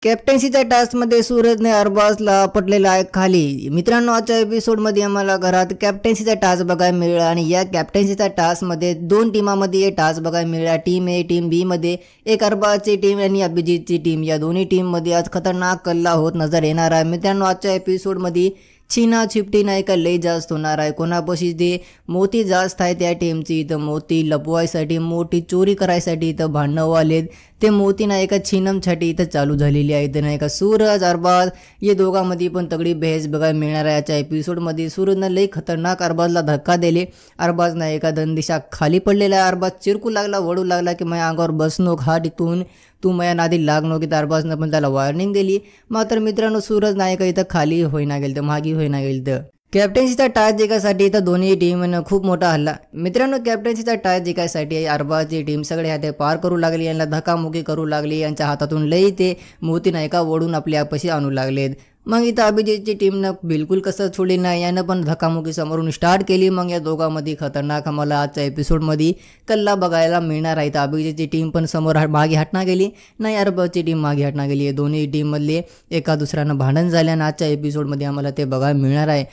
कॅप्टन्सीच्या टास्कमध्ये सूरजने अरबाजला पटलेला आहे खाली। मित्रांनो, आजच्या एपिसोडमध्ये आम्हाला घरात कॅप्टन्सीचा टास्क बघायला मिळाला आणि या कॅप्टन्सीच्या टास्कमध्ये दोन टीमांमध्ये हे टास्क बघायला मिळाला। टीम ए टीम बी मध्ये एक अरबाजची टीम आणि अभिजितची टीम, या दोन्ही टीममध्ये आज खतरनाक कल्ला होत नजर येणार आहे। मित्रांनो, आजच्या एपिसोडमध्ये छिना छिपटी नाही का लय जास्त होणार आहे। कोणापाशी ते मोती जास्त आहे त्या टीमची, इथं मोती लपवायसाठी मोठी चोरी करायसाठी इथं भांडणं वालेत। ते मोती नाही का छिनमछाटी इथं चालू झालेली आहे। इथं नाही का सूरज अरबाज या दोघांमध्ये पण तगडी बहस बघायला मिळणार आहे। याच्या एपिसोडमध्ये सूरजनं लय खतरनाक अरबाजला धक्का दिले। अरबाज नाही का दंदिशा खाली पडलेला आहे। अरबाज चिरकू लागला, वडू लागला की माझ्या अंगावर बसनो घाट इथून तू माझ्या नादी लागनो की अरबाजनं पण त्याला वॉर्निंग दिली। मात्र मित्रांनो, सूरज नाही का इथं खाली होईना गेलं, मागी होईना गेलं। कॅप्टन्सीचा टास्क जिंकायसाठी इथं दोन्ही टीमनं खूप मोठा हल्ला। मित्रांनो, कॅप्टन्सीचा टास्क जिंकायसाठी अरबाजची टीम सगळे हाते पार करू लागली, यांना धक्कामुक्की करू लागली, यांच्या हातातून लई ते मोती नाही का ओढून आपल्यापाशी आणू लागलेत। मग इथं अभिजितची टीमनं बिलकुल कसं सोडली नाही, यानं पण धक्कामुक्की समोरून स्टार्ट केली। मग या दोघांमध्ये खतरनाक आम्हाला आजच्या एपिसोडमध्ये कल्ला बघायला मिळणार आहे। अभिजितची टीम पण समोर मागे हटणार गेली नाही, अरबाजची टीम मागे हटणार गेली। दोन्ही टीममधले एका दुसऱ्यानं भांडण झाले आणि आजच्या एपिसोडमध्ये आम्हाला ते बघायला मिळणार आहे।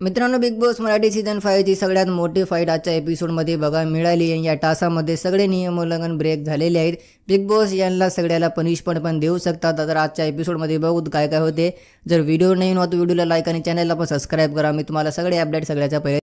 मित्रांनो, बिग बॉस मराठी सीझन 5 ची सगळ्यात मोठी फाईट आजच्या एपिसोडमध्ये बघायला मिळाली। या टासामध्ये सगळे नियम उल्लंघन ब्रेक झालेले आहेत। बिग बॉस यांना सगळ्याला पनिशमेंट पण देऊ शकतात। तर आजच्या एपिसोडमध्ये बघू काय काय होते। जर व्हिडिओ नाही होत व्हिडिओला लाईक आणि चॅनलला पण सबस्क्राईब करा। मी तुम्हाला सगळे अपडेट सगळ्याच्या पहिले